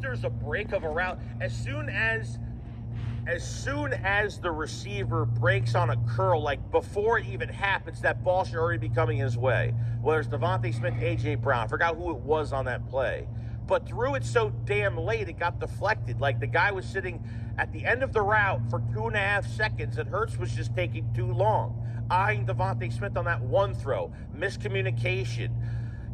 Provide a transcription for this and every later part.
there's a break of a route, as soon as the receiver breaks on a curl, like before it even happens, that ball should already be coming his way. Whether it's Devontae Smith, A.J. Brown, I forgot who it was on that play. But threw it so damn late, it got deflected. Like the guy was sitting at the end of the route for 2.5 seconds, and Hurts was just taking too long. Eyeing Devontae Smith on that one throw. Miscommunication.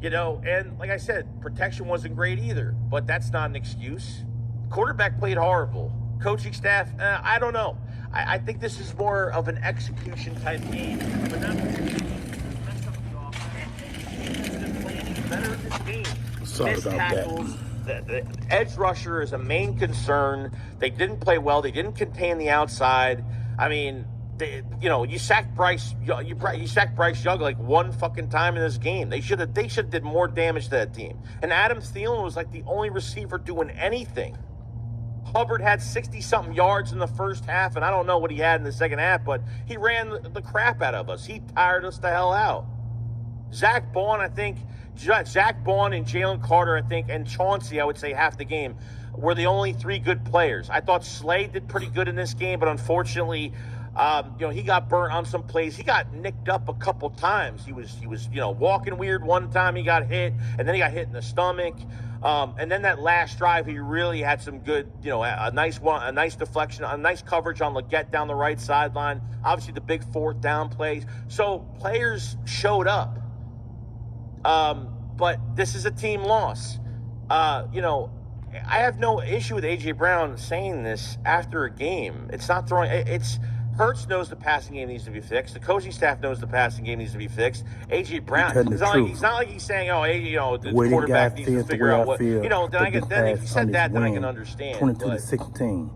And like I said, protection wasn't great either. But that's not an excuse. Quarterback played horrible. Coaching staff, I don't know. I think this is more of an execution type game, but not mess up the offense. Playing better in this game. Missed tackles. The edge rusher is a main concern. They didn't play well. They didn't contain the outside. I mean, you sacked Bryce. You sacked Bryce Young like one fucking time in this game. They should have did more damage to that team. And Adam Thielen was like the only receiver doing anything. Hubbard had 60-something yards in the first half, and I don't know what he had in the second half, but he ran the crap out of us. He tired us the hell out. Zach Bond and Jalen Carter, I think, and Chauncey, I would say half the game, were the only three good players. I thought Slay did pretty good in this game, but unfortunately, he got burnt on some plays. He got nicked up a couple times. He was walking weird one time. He got hit, and then he got hit in the stomach. And then that last drive, he really had some good, a nice deflection, a nice coverage on Leggett down the right sideline. Obviously, the big fourth down plays. So players showed up. But this is a team loss. I have no issue with A.J. Brown saying this after a game. It's not throwing. Hurts knows the passing game needs to be fixed. The coaching staff knows the passing game needs to be fixed. A.J. Brown, it's not like he's saying, the quarterback needs to figure out what. Then if he said that, then I can understand. 22-16.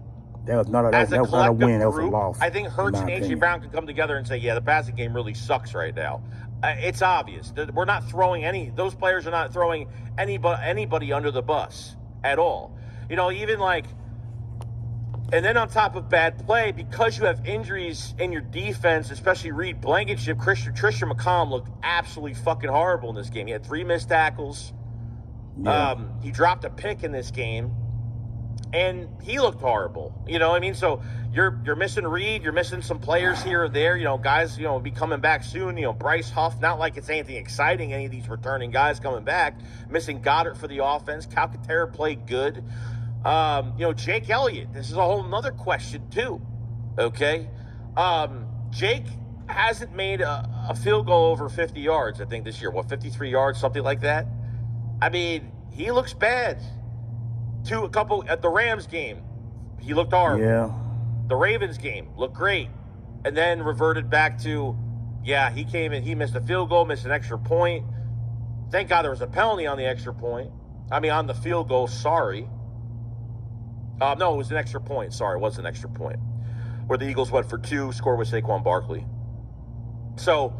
That was not a win. That was a loss. I think Hurts and A.J. Brown can come together and say, yeah, the passing game really sucks right now. It's obvious. We're not throwing those players are not throwing anybody under the bus at all. And then on top of bad play, because you have injuries in your defense, especially Reed Blankenship, Christian McCollum looked absolutely fucking horrible in this game. He had 3 missed tackles. Yeah. He dropped a pick in this game, and he looked horrible. You know what I mean? So you're missing Reed. You're missing some players here or there. Guys, will be coming back soon. Bryce Huff, not like it's anything exciting, any of these returning guys coming back. Missing Goddard for the offense. Calcaterra played good. Jake Elliott, this is a whole nother question too. Okay. Jake hasn't made a field goal over 50 yards, I think, this year. 53 yards, something like that. I mean, he looks bad. At the Rams game, he looked horrible. Yeah. The Ravens game looked great. And then reverted back to, he came in, he missed a field goal, missed an extra point. Thank God there was a penalty on the extra point. On the field goal, sorry. No, it was an extra point. Sorry, it was an extra point. Where the Eagles went for 2, scored with Saquon Barkley. So,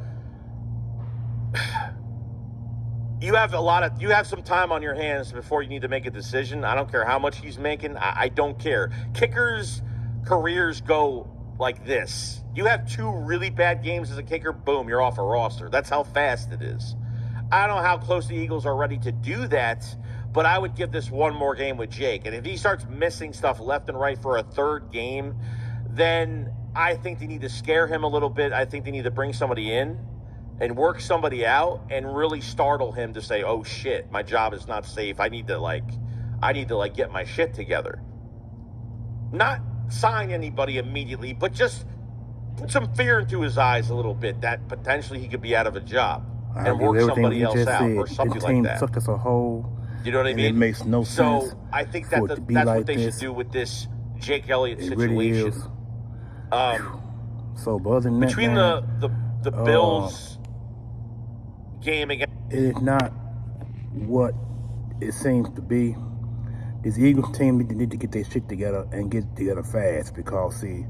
you have some time on your hands before you need to make a decision. I don't care how much he's making. I don't care. Kickers' careers go like this. You have 2 really bad games as a kicker, boom, you're off a roster. That's how fast it is. I don't know how close the Eagles are ready to do that, but I would give this one more game with Jake. And if he starts missing stuff left and right for a third game, then I think they need to scare him a little bit. I think they need to bring somebody in and work somebody out and really startle him to say, oh shit, my job is not safe. I need to get my shit together. Not sign anybody immediately, but just put some fear into his eyes a little bit that potentially he could be out of a job and work somebody else out or something like that. Took us a whole. You know what I mean? It makes no sense. So I think that's what they should do with this Jake Elliott situation. Really is. So, but other than between that, the Bills game again, it is not what it seems to be. This Eagles team need to get their shit together and get together fast, because see,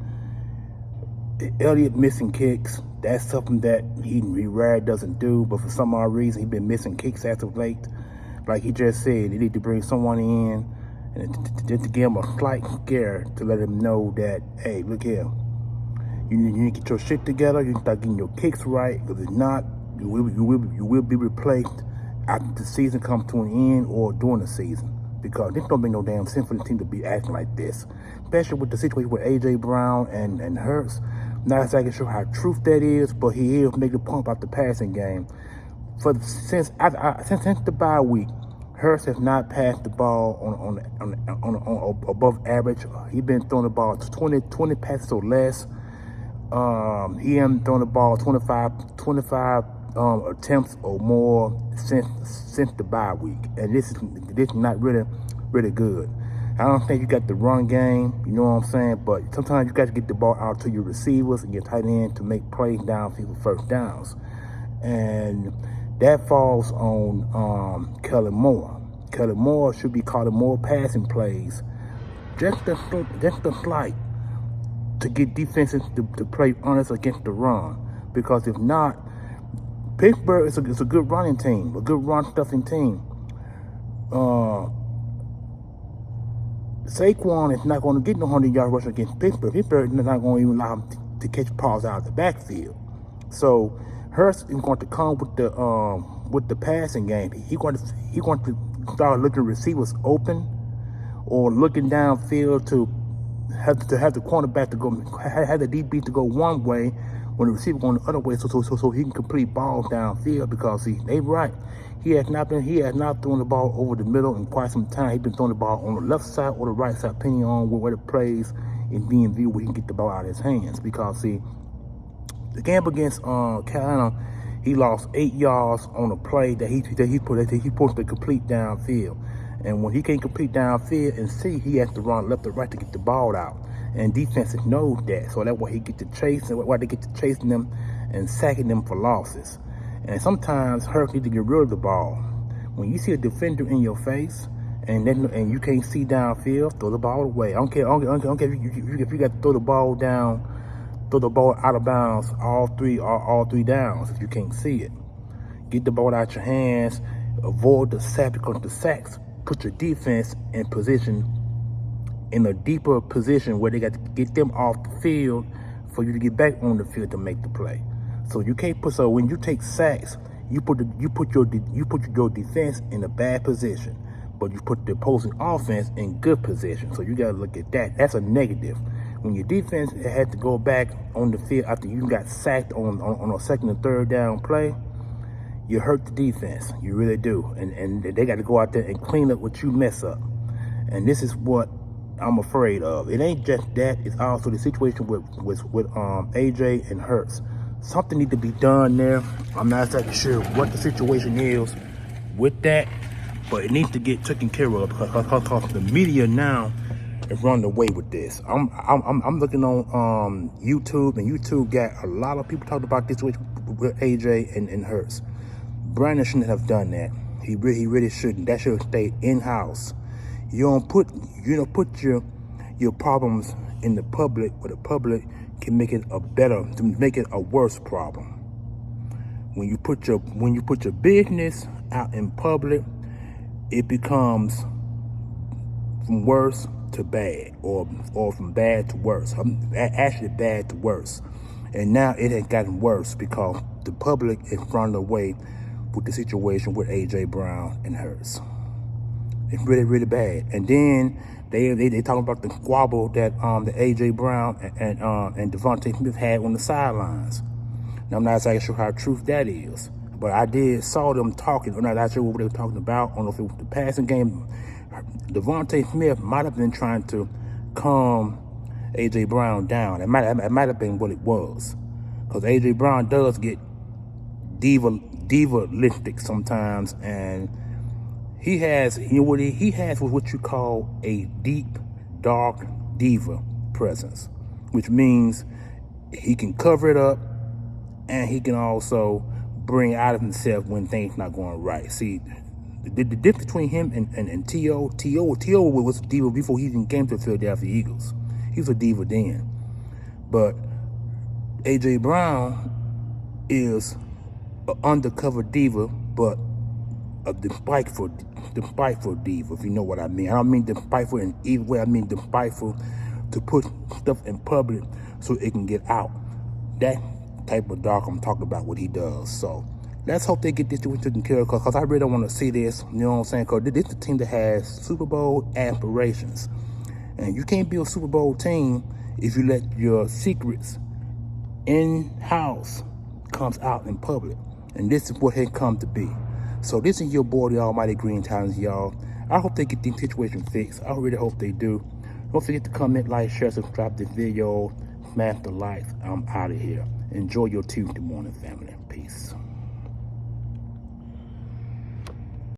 the Elliott missing kicks, that's something that he rarely doesn't do, but for some odd reason he's been missing kicks as of late. Like he just said, they need to bring someone in and to give him a slight scare to let him know that, hey, look here, you need to get your shit together. You need to start getting your kicks right, because if not, you will be replaced after the season comes to an end or during the season. because this don't make no damn sense for the team to be acting like this, especially with the situation with A.J. Brown and Hurts. Not exactly sure how truth that is, but he is making a point about the passing game. Since the bye week, Hurts has not passed the ball on above average. He's been throwing the ball 20 passes or less. He hasn't thrown the ball 25 attempts or more since the bye week, and this is not really good. I don't think you got the run game, you know what I'm saying, but sometimes you got to get the ball out to your receivers and your tight end to make plays downfield for first downs, and that falls on Kellen Moore. Kellen Moore should be calling more passing plays, just a slight, to get defenses to play honest against the run, because if not, Pittsburgh is a good running team, a good run-stuffing team. Saquon is not going to get no 100-yard rush against Pittsburgh. Pittsburgh is not going to even allow him to catch balls out of the backfield. So Hurts is going to come with the passing game. He's going to start looking receivers open, or looking downfield to have the cornerback to go, have the DB to go one way when the receiver going the other way, so he can complete balls downfield, because they right. He has not thrown the ball over the middle in quite some time. He's been throwing the ball on the left side or the right side, depending on where the plays in DMV where he can get the ball out of his hands. Because see, the game against Carolina, he lost 8 yards on a play that he supposed to complete downfield. And when he can't complete downfield and see, he has to run left or right to get the ball out. And defenses know that, so that's why he get to chasing, why they get to chasing them and sacking them for losses. And sometimes Hurts need to get rid of the ball. When you see a defender in your face and you can't see downfield, throw the ball away. I don't care if you got to throw the ball down, throw the ball out of bounds all three downs if you can't see it. Get the ball out your hands, avoid the sack, because the sacks put your defense in a deeper position where they got to get them off the field for you to get back on the field to make the play. So you can't put. So when you take sacks, you put your defense in a bad position, but you put the opposing offense in good position. So you got to look at that. That's a negative. When your defense had to go back on the field after you got sacked on a second and third down play, you hurt the defense. You really do. And they got to go out there and clean up what you mess up. And this is what I'm afraid of. It ain't just that. It's also the situation with AJ and Hurts. Something needs to be done there. I'm not exactly sure what the situation is with that, but it needs to get taken care of, because the media now is running away with this. I'm looking on YouTube, and YouTube got a lot of people talking about this with AJ and Hurts. Brandon shouldn't have done that. He really shouldn't. That should stay in-house. You don't put your problems in the public, where the public can make it a worse problem. When you put your business out in public, it becomes from worse to bad, or from bad to worse. Actually bad to worse. And now it has gotten worse because the public is running away with the situation with A.J. Brown and Hurts. It's really, really bad. And then they talking about the squabble that the A.J. Brown and Devontae Smith had on the sidelines. Now, I'm not exactly sure how true that is, but I saw them talking. I'm not sure what they were talking about. I don't know if it was the passing game. Devontae Smith might have been trying to calm A.J. Brown down. It might have been what it was, because A.J. Brown does get diva-listic sometimes, and he has what you call a deep, dark diva presence, which means he can cover it up, and he can also bring out of himself when things not going right. See, the difference between him and T.O. was a diva before he even came to the Philadelphia Eagles. He was a diva then. But A.J. Brown is an undercover diva, but a despiteful diva, if you know what I mean. I don't mean despiteful in either way. I mean despiteful to put stuff in public so it can get out. That type of dark I'm talking about, what he does. So let's hope they get this taken care of, because I really don't want to see this, you know what I'm saying? Because this is a team that has Super Bowl aspirations. And you can't be a Super Bowl team if you let your secrets in-house comes out in public. And this is what it come to be. So this is your boy, the Almighty Green Titans, y'all. I hope they get this situation fixed. I really hope they do. Don't forget to comment, like, share, subscribe to this video, smash the likes. I'm out of here. Enjoy your Tuesday morning, family. Peace.